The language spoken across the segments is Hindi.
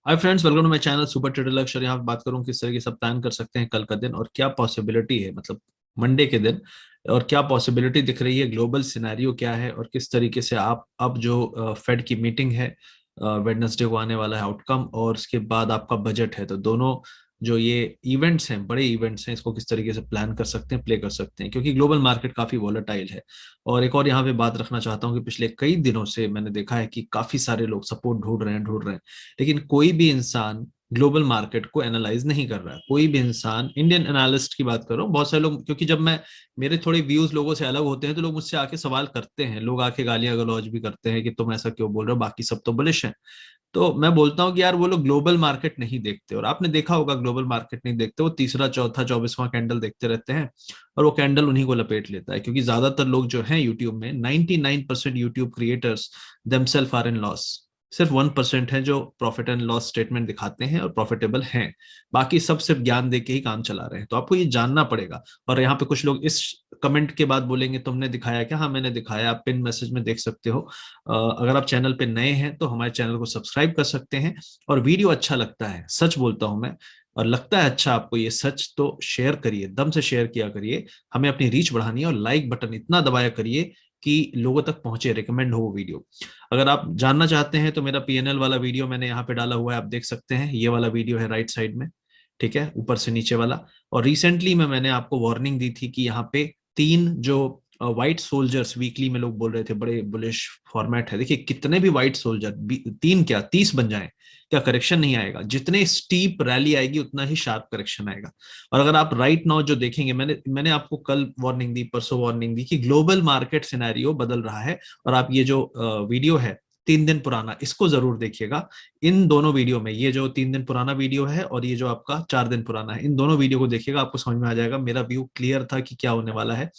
Hi friends, welcome to my channel super trader Lakshya. यहाँ पे बात करूँ किस तरह की सब प्लान कर सकते हैं कल का दिन और क्या पॉसिबिलिटी है, मतलब मंडे के दिन, और क्या पॉसिबिलिटी दिख रही है, ग्लोबल सिनेरियो क्या है और किस तरीके से आप अब जो फेड की मीटिंग है वेडनेसडे को आने वाला है आउटकम, और उसके बाद आपका बजट है, तो दोनों जो ये इवेंट्स हैं, बड़े इवेंट्स हैं, इसको किस तरीके से प्लान कर सकते हैं, प्ले कर सकते हैं, क्योंकि ग्लोबल मार्केट काफी वॉलेटाइल है। और एक और यहाँ पे बात रखना चाहता हूँ कि पिछले कई दिनों से मैंने देखा है कि काफी सारे लोग सपोर्ट ढूंढ रहे हैं, लेकिन कोई भी इंसान ग्लोबल मार्केट को एनालाइज नहीं कर रहा है। कोई भी इंसान, इंडियन एनालिस्ट की बात करो, बहुत सारे लोग, क्योंकि जब मैं, मेरे थोड़े व्यूज लोगों से अलग होते हैं तो लोग मुझसे आके सवाल करते हैं, लोग आके गालियां गलौज भी करते हैं कि तुम ऐसा क्यों बोल रहे हो, बाकी सब तो बुलिश हैं। तो मैं बोलता हूँ कि यार वो लोग ग्लोबल मार्केट नहीं देखते, और आपने देखा होगा ग्लोबल मार्केट नहीं देखते, वो तीसरा चौथा 24वां कैंडल देखते रहते हैं, और वो कैंडल उन्हीं को लपेट लेता है, क्योंकि ज्यादातर लोग जो हैं यूट्यूब में, 99% YouTube creators themselves are in loss. सिर्फ 1% है जो प्रॉफिट एंड लॉस स्टेटमेंट दिखाते हैं और प्रॉफिटेबल हैं। बाकी सब सिर्फ ज्ञान दे के ही काम चला रहे हैं, तो आपको ये जानना पड़ेगा। और यहाँ पे कुछ लोग इस कमेंट के बाद बोलेंगे तुमने दिखाया क्या? हाँ, मैंने दिखाया, आप पिन मैसेज में देख सकते हो। अगर आप चैनल पे नए हैं तो हमारे चैनल को सब्सक्राइब कर सकते हैं, और वीडियो अच्छा लगता है, सच बोलता हूं मैं, और लगता है अच्छा आपको ये सच, तो शेयर करिए, दम से शेयर किया करिए। हमें अपनी रीच बढ़ानी है, और लाइक बटन इतना दबाया करिए कि लोगों तक पहुंचे, रिकमेंड हो वो वीडियो। अगर आप जानना चाहते हैं तो मेरा पीएनएल वाला वीडियो मैंने यहाँ पे डाला हुआ है, आप देख सकते हैं, ये वाला वीडियो है राइट साइड में, ठीक है, ऊपर से नीचे वाला। और रिसेंटली में मैंने आपको वार्निंग दी थी कि यहाँ पे तीन जो व्हाइट सोल्जर्स, वीकली में लोग बोल रहे थे बड़े बुलिश फॉर्मेट है, देखिए कितने भी व्हाइट सोल्जर, तीन क्या 30 बन जाएं, क्या करेक्शन नहीं आएगा? जितने स्टीप रैली आएगी उतना ही शार्प करेक्शन आएगा। और अगर आप राइट नाउ जो देखेंगे, मैंने मैंने आपको कल वार्निंग दी, परसों वार्निंग दी कि ग्लोबल मार्केट सिनेरियो बदल रहा है। और आप ये जो वीडियो है 3 दिन पुराना, इसको जरूर देखिएगा। इन दोनों वीडियो में, ये जो 3 दिन पुराना वीडियो है और ये जो आपका 4 दिन पुराना है, इन दोनों वीडियो को देखिएगा, आपको समझ में आ जाएगा, मेरा व्यू क्लियर था कि क्या होने वाला है।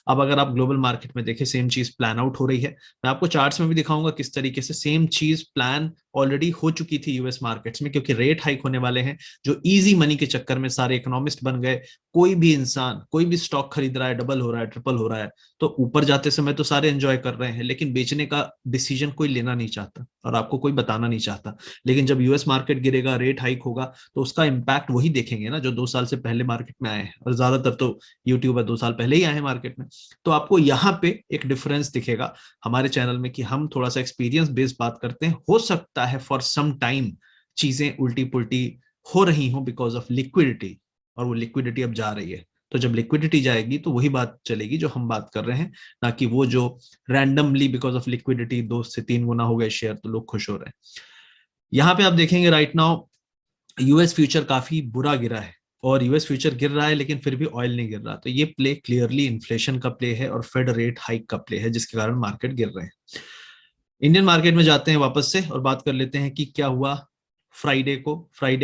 अब अगर आप ग्लोबल मार्केट में देखें, सेम चीज प्लान आउट हो रही है। मैं आपको चार्ट्स में भी दिखाऊंगा किस तरीके से सेम चीज प्लान ऑलरेडी हो चुकी थी यूएस मार्केट्स में, क्योंकि रेट हाइक होने वाले हैं। जो इजी मनी के चक्कर में सारे इकोनॉमिस्ट बन गए, कोई भी इंसान, कोई भी स्टॉक खरीद रहा है, डबल हो रहा है, ट्रिपल हो रहा है, तो ऊपर जाते समय तो सारे एंजॉय कर रहे हैं, लेकिन बेचने का डिसीजन कोई लेना नहीं चाहता और आपको कोई बताना नहीं चाहता। लेकिन जब यूएस मार्केट गिरेगा, रेट हाइक होगा, तो उसका इंपैक्ट वही देखेंगे ना जो 2 साल से पहले मार्केट में आए हैं, और ज्यादातर तो यूट्यूबर 2 साल पहले ही आए हैं मार्केट में। तो आपको यहाँ पे एक डिफरेंस दिखेगा हमारे चैनल में, कि हम थोड़ा सा एक्सपीरियंस बेस्ड बात करते हैं। हो सकता है फॉर सम टाइम चीजें उल्टी पुल्टी हो रही हो बिकॉज ऑफ लिक्विडिटी, और वो लिक्विडिटी अब जा रही है। तो जब लिक्विडिटी जाएगी तो वही बात चलेगी जो हम बात कर रहे हैं, ना कि वो जो रैंडमली बिकॉज ऑफ लिक्विडिटी 2 से 3 गुना हो गए शेयर तो लोग खुश हो रहे हैं। यहाँ पे आप देखेंगे राइट नाउ यूएस फ्यूचर काफी बुरा गिरा है, और यूएस फ्यूचर गिर रहा है लेकिन फिर भी ऑयल नहीं गिर रहा, तो ये प्ले क्लियरली इन्फ्लेशन का प्ले है और फेड रेट हाइक का प्ले है, जिसके कारण मार्केट गिर रहे हैं। इंडियन मार्केट में जाते हैं वापस से और बात कर लेते हैं कि क्या हुआ फ्राइडे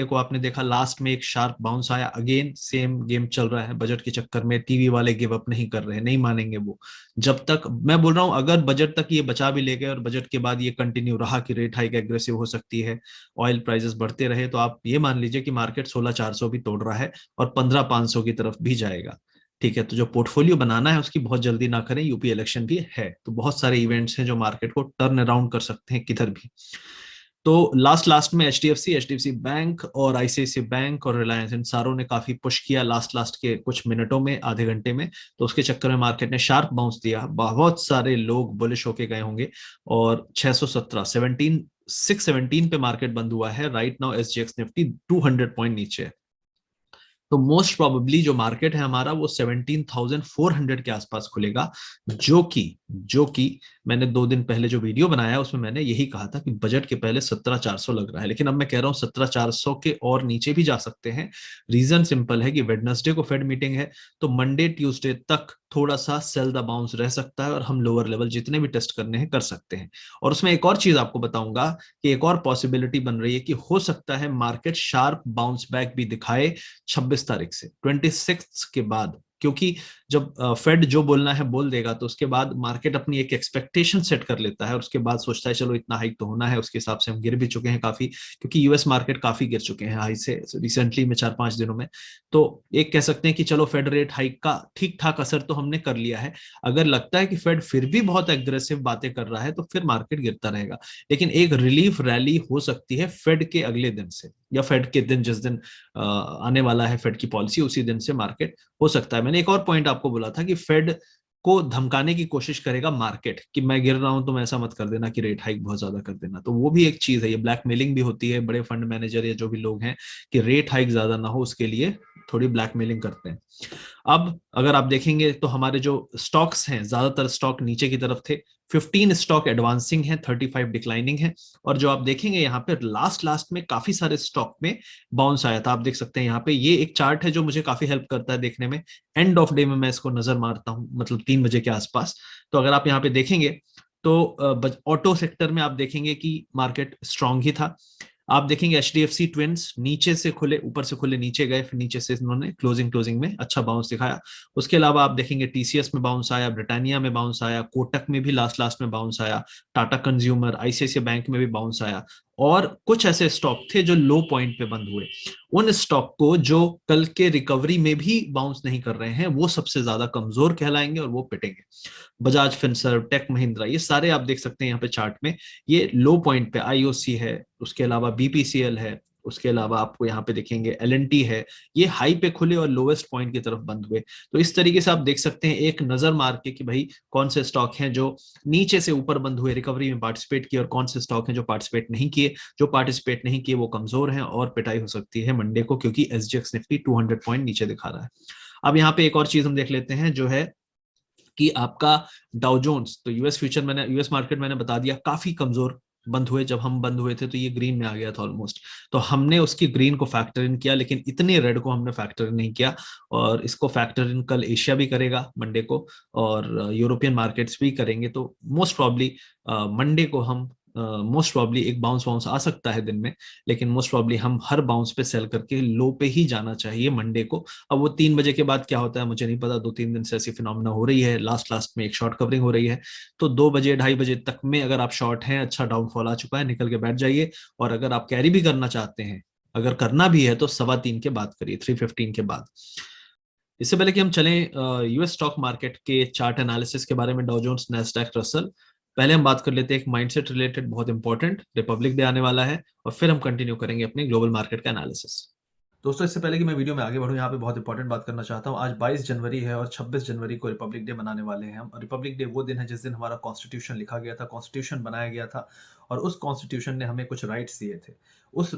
को आपने देखा, लास्ट में एक शार्प बाउंस आया, अगेन सेम गेम चल रहा है। बजट के चक्कर में टीवी वाले गिव अप नहीं कर रहे हैं, नहीं मानेंगे वो। जब तक, मैं बोल रहा हूं, अगर बजट तक ये बचा भी ले गए और बजट के बाद ये कंटिन्यू रहा कि रेट हाइक एग्रेसिव हो सकती है, ऑयल प्राइसेस बढ़ते रहे, तो आप ये मान लीजिए कि मार्केट 16,400 भी तोड़ रहा है और 15,500 की तरफ भी जाएगा। ठीक है, तो जो पोर्टफोलियो बनाना है उसकी बहुत जल्दी ना करें, यूपी इलेक्शन भी है, तो बहुत सारे इवेंट्स हैं जो मार्केट को टर्न अराउंड कर सकते हैं किधर भी। तो लास्ट लास्ट में एचडीएफसी बैंक और आईसीआईसी बैंक और रिलायंस, इन सारों ने काफी पुश किया लास्ट लास्ट के कुछ मिनटों में, आधे घंटे में, तो उसके चक्कर में मार्केट ने शार्प बाउंस दिया, बहुत सारे लोग बुलिश होके गए होंगे। और 617 17 617 पे मार्केट बंद हुआ है right now. SGX Nifty 200 point नीचे है। तो मोस्ट प्रोबेबली जो मार्केट है हमारा वो 17,400 के आसपास खुलेगा, जो कि मैंने 2 दिन पहले जो वीडियो बनाया उसमें मैंने यही कहा था कि बजट के पहले 17,400 लग रहा है, लेकिन अब मैं कह रहा हूं 17,400 के और नीचे भी जा सकते हैं। रीजन सिंपल है कि वेडनेसडे को फेड मीटिंग है, तो मंडे ट्यूसडे तक थोड़ा सा सेल द बाउंस रह सकता है, और हम लोअर लेवल जितने भी टेस्ट करने हैं कर सकते हैं। और उसमें एक और चीज आपको बताऊंगा कि एक और पॉसिबिलिटी बन रही है कि हो सकता है मार्केट शार्प बाउंस बैक भी दिखाए 26 तारीख से, 26 के बाद। क्योंकि जब फेड जो बोलना है बोल देगा तो उसके बाद मार्केट अपनी एक एक्सपेक्टेशन सेट कर लेता है और उसके बाद सोचता है चलो इतना हाइक तो होना है, उसके हिसाब से हम गिर भी चुके हैं काफी, क्योंकि यूएस मार्केट काफी गिर चुके हैं हाई से रिसेंटली में 4-5 दिनों में। तो एक कह सकते हैं कि चलो फेड रेट हाइक का ठीक ठाक असर तो हमने कर लिया है। अगर लगता है कि फेड फिर भी बहुत एग्रेसिव बातें कर रहा है तो फिर मार्केट गिरता रहेगा। लेकिन एक रिलीफ रैली हो सकती है फेड के अगले दिन से, या फेड के दिन जिस दिन आने वाला है फेड की पॉलिसी, उसी दिन से मार्केट हो सकता है। मैंने एक और पॉइंट आपको बोला था कि फेड को धमकाने की कोशिश करेगा मार्केट कि मैं गिर रहा हूं तुम ऐसा मत कर देना कि रेट हाइक बहुत ज्यादा कर देना। तो वो भी एक चीज है, ये ब्लैकमेलिंग भी होती है, बड़े फंड मैनेजर या जो भी लोग हैं कि रेट हाइक ज्यादा ना हो उसके लिए थोड़ी ब्लैकमेलिंग करते हैं। अब अगर आप देखेंगे तो हमारे जो स्टॉक्स हैं, ज्यादातर स्टॉक नीचे की तरफ थे, 15 स्टॉक एडवांसिंग है, 35 डिक्लाइनिंग है। और जो आप देखेंगे यहाँ पे लास्ट लास्ट में काफी सारे स्टॉक में बाउंस आया था। आप देख सकते हैं यहाँ पे ये एक चार्ट है जो मुझे काफी हेल्प करता है देखने में। एंड ऑफ डे में मैं इसको नजर मारता हूँ, मतलब 3 बजे के आसपास। तो अगर आप यहाँ पे देखेंगे तो ऑटो सेक्टर में आप देखेंगे कि मार्केट स्ट्रांग ही था। आप देखेंगे एचडीएफसी ट्विंस नीचे से खुले, ऊपर से खुले नीचे गए, फिर नीचे से इन्होंने क्लोजिंग में अच्छा बाउंस दिखाया। उसके अलावा आप देखेंगे टीसीएस में बाउंस आया, ब्रिटानिया में बाउंस आया, कोटक में भी लास्ट लास्ट में बाउंस आया, टाटा कंज्यूमर, आईसीआईसीआई बैंक में भी बाउंस आया। और कुछ ऐसे स्टॉक थे जो लो पॉइंट पे बंद हुए। उन स्टॉक को जो कल के रिकवरी में भी बाउंस नहीं कर रहे हैं वो सबसे ज्यादा कमजोर कहलाएंगे और वो पिटेंगे। बजाज फिनसर्व, टेक महिंद्रा, ये सारे आप देख सकते हैं यहाँ पे चार्ट में, ये लो पॉइंट पे, आईओसी है, उसके अलावा बीपीसीएल है, उसके अलावा आपको यहाँ पे देखेंगे एलएनटी है, ये हाई पे खुले और लोवेस्ट पॉइंट की तरफ बंद हुए। तो इस तरीके से आप देख सकते हैं एक नजर मार के कि भाई कौन से स्टॉक हैं जो नीचे से ऊपर बंद हुए, रिकवरी में पार्टिसिपेट किए, और कौन से स्टॉक हैं जो पार्टिसिपेट नहीं किए। जो पार्टिसिपेट नहीं किए वो कमजोर हैं और पिटाई हो सकती है मंडे को, क्योंकि एसजीएक्स निफ्टी 200 पॉइंट नीचे दिखा रहा है। अब यहाँ पे एक और चीज हम देख लेते हैं जो है कि आपका डाउ जोन्स, तो यूएस फ्यूचर मैंने, यूएस मार्केट मैंने बता दिया काफी कमजोर बंद हुए। जब हम बंद हुए थे तो ये ग्रीन में आ गया था ऑलमोस्ट, तो हमने उसकी ग्रीन को फैक्टर इन किया, लेकिन इतने रेड को हमने फैक्टर इन नहीं किया। और इसको फैक्टर इन कल एशिया भी करेगा मंडे को, और यूरोपियन मार्केट्स भी करेंगे। तो मोस्ट प्रॉब्ली मंडे को हम मोस्ट प्रॉब्ली एक बाउंस बाउंस आ सकता है दिन में, लेकिन मोस्ट प्रॉब्ली हम हर बाउंस पे सेल करके लो पे ही जाना चाहिए मंडे को। अब वो 3 बजे के बाद क्या होता है मुझे नहीं पता, 2-3 दिन से ऐसी फिनोमिना हो रही है, लास्ट लास्ट में एक शॉर्ट कवरिंग हो रही है। तो 2 बजे 2:30 बजे तक में अगर आप शॉर्ट हैं, अच्छा डाउनफॉल आ चुका है, निकल के बैठ जाइए। और अगर आप कैरी भी करना चाहते हैं, अगर करना भी है तो 3:15 के बाद करिए, 3:15 के बाद। इससे पहले कि हम चलें यूएस स्टॉक मार्केट के चार्ट एनालिसिस के बारे में, डाउ जोन्स, नैस्डैक, रसल, पहले हम बात कर लेते हैं एक माइंडसेट रिलेटेड बहुत इंपॉर्टेंट, रिपब्लिक डे आने वाला है, और फिर हम कंटिन्यू करेंगे अपने ग्लोबल मार्केट का एनालिसिस। दोस्तों इससे पहले कि मैं वीडियो में आगे बढ़ूं, यहाँ पे बहुत इंपॉर्टेंट बात करना चाहता हूँ। आज 22 जनवरी है और 26 जनवरी को रिपब्लिक डे मनाने वाले हैं हम। रिपब्लिक डे वो दिन है जिस दिन हमारा कॉन्स्टिट्यूशन लिखा गया था, कॉन्स्टिट्यूशन बनाया गया था, और उस कॉन्स्टिट्यूशन ने हमें कुछ राइट्स दिए थे।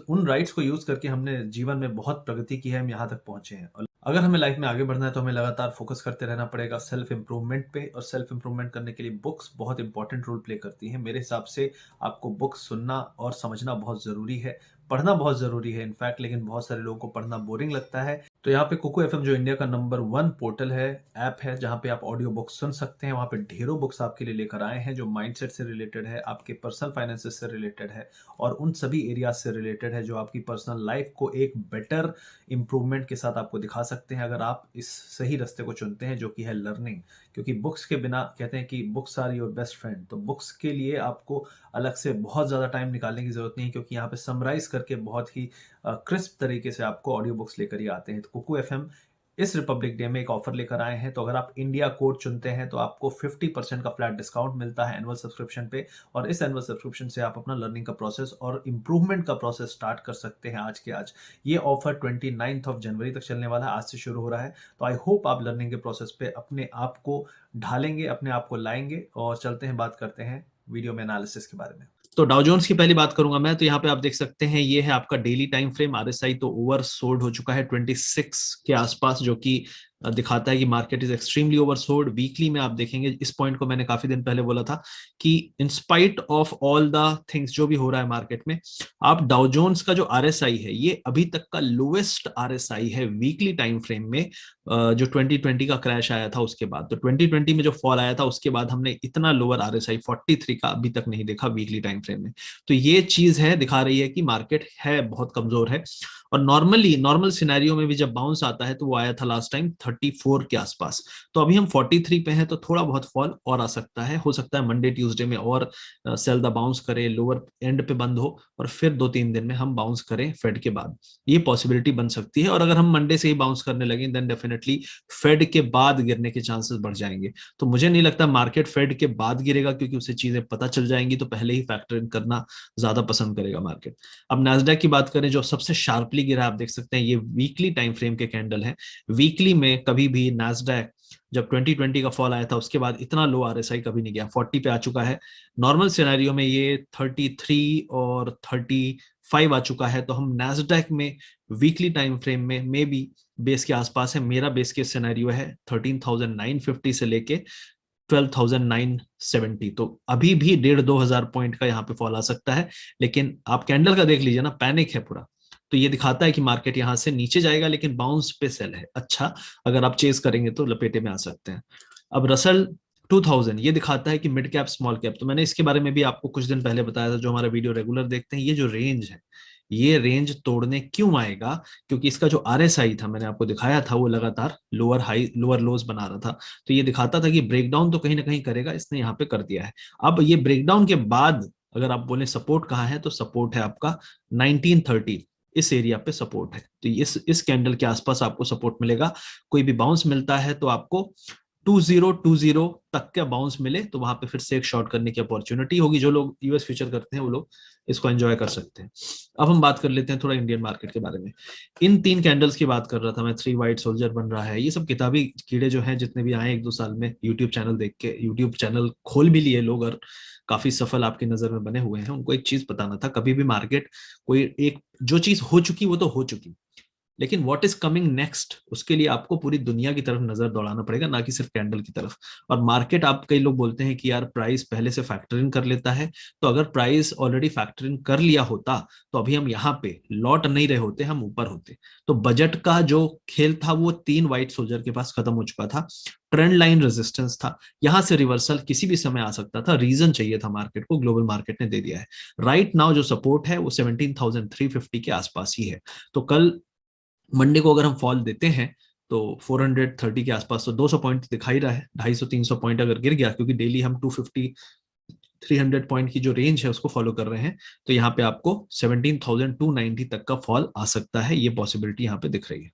उन राइट्स को यूज करके हमने जीवन में बहुत प्रगति की है, हम यहाँ तक पहुंचे हैं। और अगर हमें लाइफ में आगे बढ़ना है तो हमें लगातार फोकस करते रहना पड़ेगा सेल्फ इंप्रूवमेंट पे, और सेल्फ इंप्रूवमेंट करने के लिए बुक्स बहुत इंपॉर्टेंट रोल प्ले करती हैं। मेरे हिसाब से आपको बुक्स सुनना और समझना बहुत जरूरी है, पढ़ना बहुत जरूरी है इनफैक्ट, लेकिन बहुत सारे लोगों को पढ़ना बोरिंग लगता है। तो यहाँ पे कुकू एफएम जो इंडिया का नंबर 1 पोर्टल है, ऐप है, जहाँ पे आप ऑडियो बुक्स सुन सकते हैं, वहाँ पे ढेरों बुक्स आपके लिए लेकर आए हैं जो माइंडसेट से रिलेटेड है, आपके पर्सनल फाइनेंसेस से रिलेटेड है, और उन सभी एरियाज से रिलेटेड है जो आपकी पर्सनल लाइफ को एक बेटर इंप्रूवमेंट के साथ आपको दिखा सकते हैं, अगर आप इस सही रास्ते को चुनते हैं जो कि है लर्निंग। क्योंकि बुक्स के बिना, कहते हैं कि books are your best friend, तो बुक्स के लिए आपको अलग से बहुत ज़्यादा टाइम निकालने की जरूरत नहीं है, क्योंकि यहाँ पे समराइज करके बहुत ही क्रिस्प तरीके से आपको ऑडियो बुक्स लेकर ही आते हैं। तो कुकू एफएम इस रिपब्लिक डे में एक ऑफर लेकर आए हैं, तो अगर आप इंडिया कोड चुनते हैं तो आपको 50% का फ्लैट डिस्काउंट मिलता है एनुअल सब्सक्रिप्शन पे, और इस एनुअल सब्सक्रिप्शन से आप अपना लर्निंग का प्रोसेस और इंप्रूवमेंट का प्रोसेस स्टार्ट कर सकते हैं आज के आज। ये ऑफर 29 जनवरी तक चलने वाला है, आज से शुरू हो रहा है। तो आई होप आप लर्निंग के प्रोसेस पे अपने आप को ढालेंगे, अपने आप को लाएंगे। और चलते हैं, बात करते हैं वीडियो में एनालिसिस के बारे में। तो डाउ जोन्स की पहली बात करूंगा मैं, तो यहाँ पे आप देख सकते हैं ये है आपका डेली टाइम फ्रेम। आरएसआई तो ओवरसोल्ड हो चुका है 26 के आसपास, जो कि दिखाता है कि market is extremely oversold. Weekly में आप देखेंगे, इस पॉइंट को मैंने काफी दिन पहले बोला था कि in spite of all the things जो भी हो रहा है मार्केट में, आप डाउ जोन्स का जो आरएसआई है ये अभी तक का लोएस्ट आरएसआई है वीकली टाइम फ्रेम में, जो 2020 का क्रैश आया था उसके बाद। तो 2020 में जो फॉल आया था उसके बाद हमने इतना लोअर आरएसआई 43 का अभी तक नहीं देखा वीकली टाइम फ्रेम में। तो ये चीज है, दिखा रही है कि मार्केट है बहुत कमजोर है। और नॉर्मल सिनेरियो में भी जब बाउंस आता है तो वो आया था लास्ट टाइम 34 के आसपास। तो अभी हम 43 पे हैं, तो थोड़ा बहुत फॉल और आ सकता है, हो सकता है मंडे ट्यूसडे में और सेल द बाउंस करे, लोअर एंड पे बंद हो और फिर 2-3 दिन में हम बाउंस करें फेड के बाद, ये पॉसिबिलिटी बन सकती है। और अगर हम मंडे से ही बाउंस करने लगे देन डेफिनेटली फेड के बाद गिरने के चांसेस बढ़ जाएंगे। तो मुझे नहीं लगता मार्केट फेड के बाद गिरेगा, क्योंकि उसे चीजें पता चल जाएंगी, तो पहले ही फैक्टर इन करना ज्यादा पसंद करेगा मार्केट। अब नैस्डैक की बात करें, जो सबसे शार्पली गिरा, आप देख सकते हैं ये वीकली टाइम फ्रेम के कैंडल है। वीकली में कभी भी नैस्डैक जब 2020 का फॉल आया था उसके बाद इतना लो आरएसआई कभी नहीं गया, 40 पे आ चुका है। नॉर्मल सिनेरियो में ये 33 और 35 आ चुका है। तो हम नैस्डैक में वीकली टाइम फ्रेम में मे बी बेस के आसपास है। मेरा बेस के सिनेरियो है 13,950 से लेके 12,970। तो अभी भी 1,500-2,000 पॉइंट का यहाँ पे फॉल आ सकता है। लेकिन आप कैंडल का देख लीजिए ना, पैनिक है पूरा। तो ये दिखाता है कि मार्केट यहां से नीचे जाएगा, लेकिन बाउंस पे सेल है। अच्छा, अगर आप चेस करेंगे तो लपेटे में आ सकते हैं। अब रसल 2000 ये दिखाता है कि मिड कैप स्मॉल कैप। तो मैंने इसके बारे में भी आपको कुछ दिन पहले बताया था, जो हमारा वीडियो रेगुलर देखते हैं, ये जो रेंज है ये रेंज तोड़ने क्यों आएगा, क्योंकि इसका जो आरएसआई था मैंने आपको दिखाया था, वो लगातार लोअर हाई लोअर लोज बना रहा था। तो ये दिखाता था कि ब्रेकडाउन तो कहीं ना कहीं करेगा, इसने यहाँ पे कर दिया है। अब ये ब्रेकडाउन के बाद अगर आप बोले सपोर्ट कहाँ है, तो सपोर्ट है आपका 1930, इस एरिया पे सपोर्ट है। तो इस कैंडल के आसपास आपको सपोर्ट मिलेगा। कोई भी बाउंस मिलता है तो आपको 2020 तक का बाउंस मिले तो वहां पे फिर से एक शॉर्ट करने की अपॉर्चुनिटी होगी। जो लोग यूएस फ्यूचर करते हैं वो लोग इसको एंजॉय कर सकते हैं। अब हम बात कर लेते हैं थोड़ा इंडियन मार्केट के बारे में। इन 3 कैंडल्स की बात कर रहा था मैं, 3 वाइट सोल्जर बन रहा है, ये सब किताबी कीड़े जो हैं जितने भी आए 1-2 साल में, यूट्यूब चैनल देख के, यूट्यूब चैनल खोल भी लिए लोग और काफी सफल आपकी नजर में बने हुए हैं, उनको एक चीज बताना था, कभी भी मार्केट कोई एक जो चीज हो चुकी वो तो हो चुकी, लेकिन व्हाट इज कमिंग नेक्स्ट उसके लिए आपको पूरी दुनिया की तरफ नजर दौड़ाना पड़ेगा, ना कि सिर्फ कैंडल की तरफ। और मार्केट, आप कई लोग बोलते हैं कि यार प्राइस पहले से फैक्टर इन कर लेता है। तो अगर प्राइस ऑलरेडी फैक्टर इन कर लिया होता तो अभी हम यहाँ पे लौट नहीं रहे होते, हम ऊपर होते। तो बजट का जो खेल था वो 3 वाइट सोल्जर के पास खत्म हो चुका था। ट्रेंड लाइन रेजिस्टेंस था, यहां से रिवर्सल किसी भी समय आ सकता था, रीजन चाहिए था मार्केट को, ग्लोबल मार्केट ने दे दिया है। राइट नाउ जो सपोर्ट है वो 17,350 के आसपास ही है। तो कल मंडे को अगर हम फॉल देते हैं तो 430 के आसपास, तो 200 पॉइंट दिखा ही रहा है, 250-300 पॉइंट अगर गिर गया, क्योंकि डेली हम 250 300 पॉइंट की जो रेंज है उसको फॉलो कर रहे हैं, तो यहाँ पे आपको 17,290 तक का फॉल आ सकता है, ये पॉसिबिलिटी यहाँ पे दिख रही है।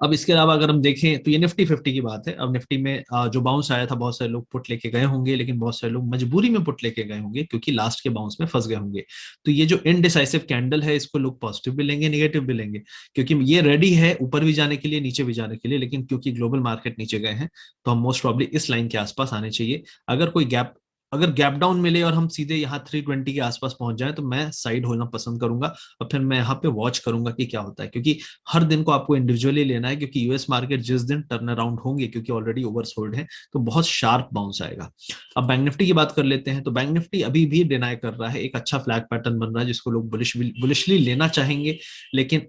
अब इसके अलावा अगर हम देखें तो ये निफ्टी 50 की बात है। अब निफ्टी में जो बाउंस आया था, बहुत सारे लोग पुट लेके गए होंगे, लेकिन बहुत सारे लोग मजबूरी में पुट लेके गए होंगे क्योंकि लास्ट के बाउंस में फंस गए होंगे। तो ये जो इनडिसाइसिव कैंडल है इसको लोग पॉजिटिव भी लेंगे, नेगेटिव भी लेंगे, क्योंकि ये रेडी है ऊपर भी जाने के लिए, नीचे भी जाने के लिए, लेकिन क्योंकि ग्लोबल मार्केट नीचे गए हैं तो हम मोस्ट प्रॉब्ली इस लाइन के आसपास आने चाहिए। अगर कोई गैप अगर गैप डाउन मिले और हम सीधे यहाँ 320 के आसपास पहुंच जाए तो मैं साइड होना पसंद करूंगा, और फिर मैं यहाँ पे वॉच करूंगा कि क्या होता है, क्योंकि हर दिन को आपको इंडिविजुअली लेना है, क्योंकि यूएस मार्केट जिस दिन टर्न अराउंड होंगे, क्योंकि ऑलरेडी ओवरसोल्ड है, तो बहुत शार्प बाउंस आएगा। अब बैंक निफ्टी की बात कर लेते हैं। तो बैंक निफ्टी अभी भी डिनाई कर रहा है, एक अच्छा फ्लैग पैटर्न बन रहा है जिसको लोग बुलिशली लेना चाहेंगे। लेकिन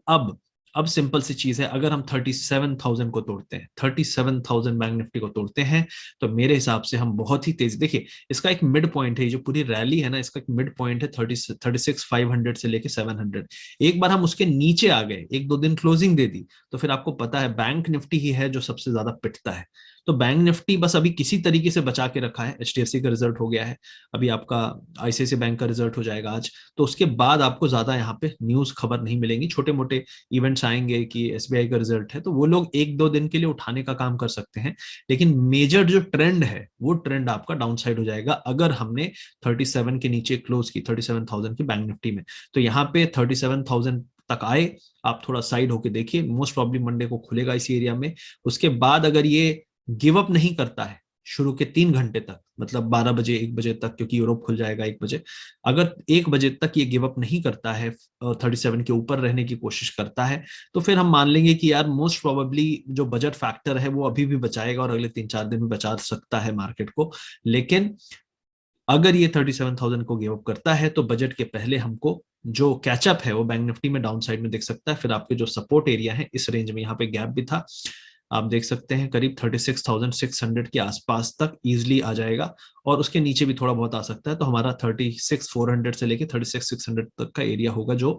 अब सिंपल सी चीज है, अगर हम 37,000 को तोड़ते हैं, 37,000 बैंक निफ्टी को तोड़ते हैं, तो मेरे हिसाब से हम बहुत ही तेज, देखिए इसका एक मिड पॉइंट है, जो पूरी रैली है ना, इसका एक मिड पॉइंट है 36,500 से लेके 700। एक बार हम उसके नीचे आ गए, 1-2 दिन क्लोजिंग दे दी, तो फिर आपको पता है बैंक निफ्टी ही है जो सबसे ज्यादा पिटता है। तो बैंक निफ्टी बस अभी किसी तरीके से बचा के रखा है। एचडीएफसी का रिजल्ट हो गया है, अभी आपका आईसीआईसीआई बैंक का रिजल्ट हो जाएगा आज, तो उसके बाद आपको ज्यादा यहाँ पे न्यूज खबर नहीं मिलेंगी, छोटे मोटे इवेंट्स आएंगे कि एसबीआई का रिजल्ट है, तो वो लोग 1-2 दिन के लिए उठाने का काम कर सकते हैं। लेकिन मेजर जो ट्रेंड है वो ट्रेंड आपका डाउन साइड हो जाएगा अगर हमने 37 के नीचे क्लोज की, 37,000 की बैंक निफ्टी में। तो यहाँ पे 37,000 तक आए, आप थोड़ा साइड होके देखिए, मोस्ट प्रॉब्लम मंडे को खुलेगा इसी एरिया में। उसके बाद अगर ये गिव अप नहीं करता है शुरू के 3 घंटे तक, मतलब 12 बजे 1 बजे तक, क्योंकि यूरोप खुल जाएगा 1 बजे, अगर 1 बजे तक ये गिव अप नहीं करता है, 37 के ऊपर रहने की कोशिश करता है, तो फिर हम मान लेंगे कि यार मोस्ट प्रोबेबली जो बजट फैक्टर है वो अभी भी बचाएगा और अगले 3-4 दिन में बचा सकता है मार्केट को। लेकिन अगर ये 37,000 को गिव अप करता है तो बजट के पहले हमको जो कैचअप है वो बैंक निफ्टी में डाउन साइड में दिख सकता है। फिर आपके जो सपोर्ट एरिया है इस रेंज में, यहाँ पे गैप भी था, आप देख सकते हैं करीब 36,600 के आसपास तक इजिली आ जाएगा, और उसके नीचे भी थोड़ा बहुत आ सकता है। तो हमारा 36,400 से लेके 36,600 तक का एरिया होगा जो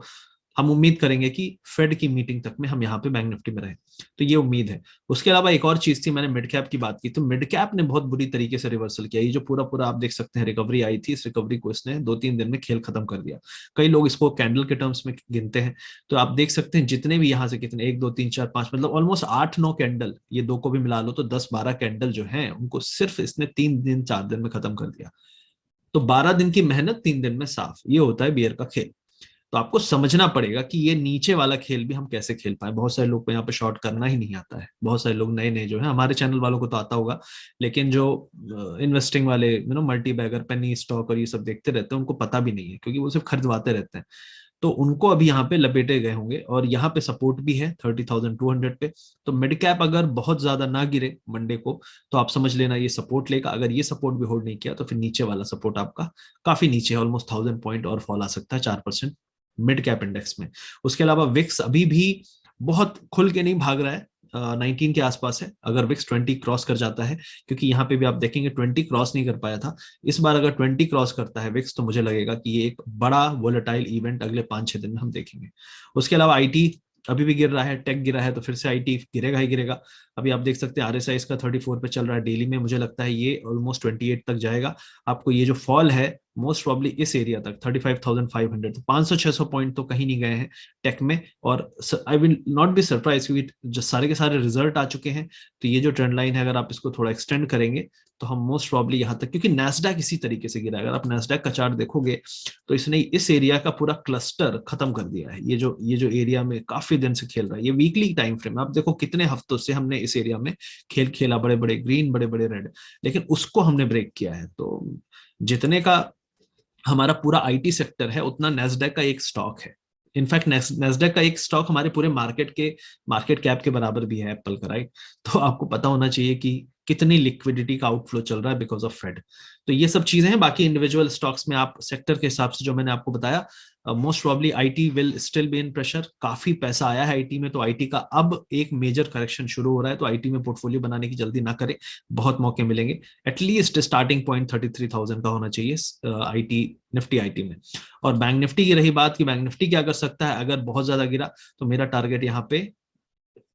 हम उम्मीद करेंगे कि फेड की मीटिंग तक में हम यहाँ पे बैंक निफ्टी में रहें, तो ये उम्मीद है। उसके अलावा एक और चीज थी, मैंने मिड कैप की बात की, तो मिड कैप ने बहुत बुरी तरीके से रिवर्सल किया। ये जो पूरा पूरा आप देख सकते हैं रिकवरी आई थी, इस रिकवरी को इसने 2-3 दिन में खेल खत्म कर दिया। कई लोग इसको कैंडल के टर्म्स में गिनते हैं, तो आप देख सकते हैं जितने भी यहाँ से कितने 1 2 3 4 5 मतलब ऑलमोस्ट 8 9 कैंडल, ये दो को भी मिला लो तो 10 12 कैंडल जो है उनको सिर्फ इसने 3 दिन 4 दिन में खत्म कर दिया। तो 12 दिन की मेहनत 3 दिन में साफ, ये होता है बियर का खेल। तो आपको समझना पड़ेगा कि ये नीचे वाला खेल भी हम कैसे खेल पाए। बहुत सारे लोग को यहाँ पे शॉर्ट करना ही नहीं आता है, बहुत सारे लोग नए नए जो है, हमारे चैनल वालों को तो आता होगा, लेकिन जो इन्वेस्टिंग वाले मल्टी बैगर पेनी स्टॉक और ये सब देखते रहते हैं उनको पता भी नहीं है, क्योंकि वो सिर्फ खरीदवाते रहते हैं। तो उनको अभी यहाँ पे लपेटे गए होंगे, और यहाँ पे सपोर्ट भी है 30,200 पे। तो मिड कैप अगर बहुत ज्यादा ना गिरे मंडे को, तो आप समझ लेना ये सपोर्ट लेगा। अगर ये सपोर्ट भी होल्ड नहीं किया तो फिर नीचे वाला सपोर्ट आपका काफी नीचे है, ऑलमोस्ट 1000 पॉइंट और फॉल आ सकता है 4% मिड कैप इंडेक्स में। उसके अलावा विक्स अभी भी बहुत खुल के नहीं भाग रहा है, 19 के आसपास है। अगर विक्स 20 क्रॉस कर जाता है, क्योंकि यहाँ पे भी आप देखेंगे 20 क्रॉस नहीं कर पाया था, इस बार अगर 20 क्रॉस करता है विक्स, तो मुझे लगेगा कि ये एक बड़ा वोलेटाइल इवेंट अगले 5-6 दिन में हम देखेंगे। उसके अलावा आईटी अभी भी गिर रहा है, टेक गिरा है, तो फिर से आईटी गिरेगा ही गिरेगा। अभी आप देख सकते हैं आरएसआई इसका 34 पे चल रहा है डेली में, मुझे लगता है ये ऑलमोस्ट 28 तक जाएगा। आपको ये जो फॉल है मोस्ट प्रॉब्ली इस एरिया तक 35,500, तो 500-600 पॉइंट तो कहीं नहीं गए हैं टेक में। और I will not be surprise, क्योंकि जो सारे के सारे रिजल्ट आ चुके हैं, तो ये जो ट्रेंड लाइन है अगर आप इसको थोड़ा एक्सटेंड करेंगे तो हम मोस्ट प्रॉब्ली यहाँ तक, क्योंकि नैस्डैक इसी तरीके से गिरा है। अगर आप नैस्डैक का चार्ट देखोगे तो इसने इस एरिया का पूरा क्लस्टर खत्म कर दिया है। ये जो एरिया में काफी दिन से खेल रहा है, ये वीकली टाइम फ्रेम, आप देखो कितने हफ्तों से हमने इस एरिया में खेल खेला, बड़े बड़े ग्रीन बड़े बड़े रेड, लेकिन उसको हमने ब्रेक किया है। तो जितने का हमारा पूरा आईटी सेक्टर है उतना नेस्डेक का एक स्टॉक है। इनफैक्ट नेस्डेक का एक स्टॉक हमारे पूरे मार्केट कैप के बराबर भी है, एप्पल का, राइट। तो आपको पता होना चाहिए कि कितनी लिक्विडिटी का आउटफ्लो चल रहा है बिकॉज ऑफ फेड। तो ये सब चीजें हैं। बाकी इंडिविजुअल स्टॉक्स में आप सेक्टर के हिसाब से जो मैंने आपको बताया, most probably IT will still be in pressure. काफी पैसा आया है आईटी में, तो आईटी का अब एक मेजर करेक्शन शुरू हो रहा है, तो आईटी में पोर्टफोलियो बनाने की जल्दी ना करें, बहुत मौके मिलेंगे। एटलीस्ट स्टार्टिंग पॉइंट 33,000 का होना चाहिए आईटी निफ्टी आईटी में। और बैंक निफ्टी की रही बात कि बैंक निफ्टी क्या कर सकता है अगर बहुत ज्यादा गिरा, तो मेरा टारगेट यहाँ पे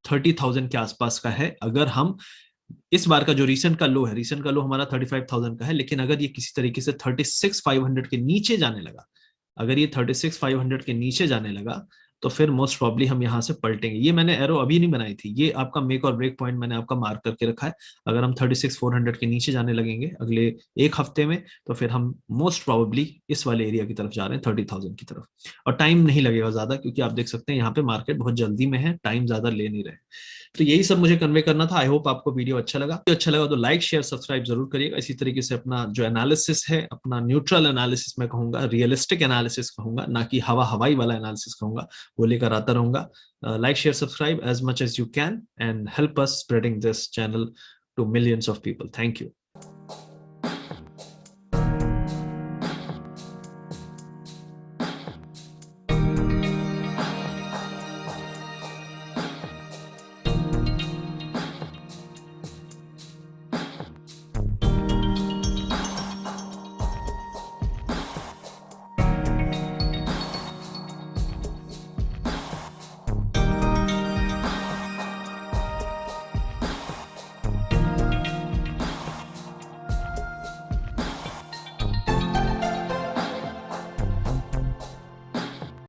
30,000 के आसपास का है। अगर हम इस बार का जो रीसेंट का लो है, रीसेंट का लो हमारा 35,000 का है, लेकिन अगर ये किसी तरीके से 36,500 के नीचे जाने लगा, अगर ये 36,500 के नीचे जाने लगा, तो फिर मोस्ट प्रॉब्ली हम यहाँ से पलटेंगे। ये मैंने एरो अभी नहीं बनाई थी, ये आपका मेक और ब्रेक पॉइंट मैंने आपका मार्क करके रखा है। अगर हम 36,400 के नीचे जाने लगेंगे अगले एक हफ्ते में, तो फिर हम मोस्ट प्रॉब्ली इस वाले एरिया की तरफ जा रहे हैं, 30,000 की तरफ। और टाइम नहीं लगेगा ज्यादा, क्योंकि आप देख सकते हैं यहाँ पे मार्केट बहुत जल्दी में है, टाइम ज्यादा ले नहीं रहे। तो यही सब मुझे कन्वे करना था। आई होप आपको वीडियो अच्छा लगा तो लाइक शेयर सब्सक्राइब जरूर करिएगा। इसी तरीके से अपना जो एनालिसिस है, अपना न्यूट्रल एनालिसिस मैं कहूंगा, रियलिस्टिक एनालिसिस कहूंगा, ना कि हवा हवाई वाला एनालिसिस कहूंगा, वो लेकर आता रहूंगा। Like share subscribe as much as you can and help us spreading this channel to millions of people. Thank you.